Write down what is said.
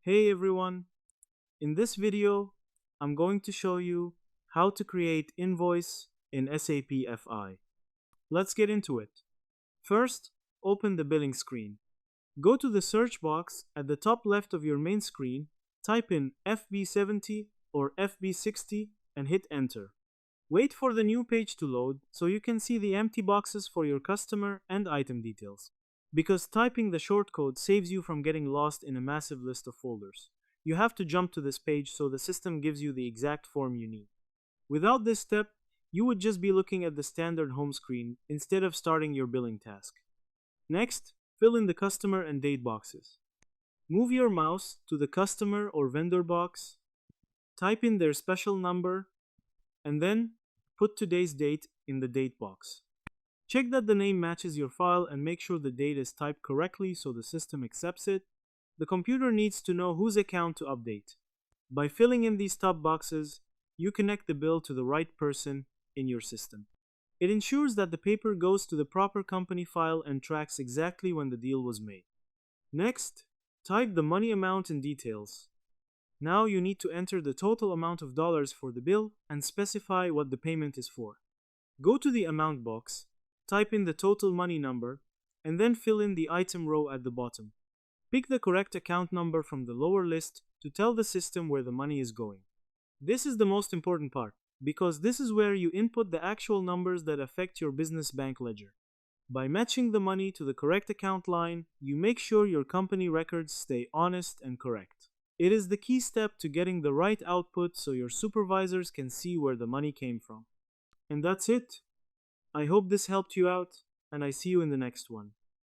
Hey everyone, in this video, I'm going to show you how to create invoice in SAP FI. Let's get into it. First, open the billing screen. Go to the search box at the top left of your main screen, type in FB70 or FB60 and hit enter. Wait for the new page to load so you can see the empty boxes for your customer and item details. Because typing the shortcode saves you from getting lost in a massive list of folders. You have to jump to this page so the system gives you the exact form you need. Without this step, you would just be looking at the standard home screen instead of starting your billing task. Next, fill in the customer and date boxes. Move your mouse to the customer or vendor box, type in their special number, and then put today's date in the date box. Check that the name matches your file and make sure the date is typed correctly so the system accepts it. The computer needs to know whose account to update. By filling in these top boxes, you connect the bill to the right person in your system. It ensures that the paper goes to the proper company file and tracks exactly when the deal was made. Next, type the money amount and details. Now you need to enter the total amount of dollars for the bill and specify what the payment is for. Go to the amount box, type in the total money number, and then fill in the item row at the bottom. Pick the correct account number from the lower list to tell the system where the money is going. This is the most important part, because this is where you input the actual numbers that affect your business bank ledger. By matching the money to the correct account line, you make sure your company records stay honest and correct. It is the key step to getting the right output so your supervisors can see where the money came from. And that's it. I hope this helped you out, and I see you in the next one.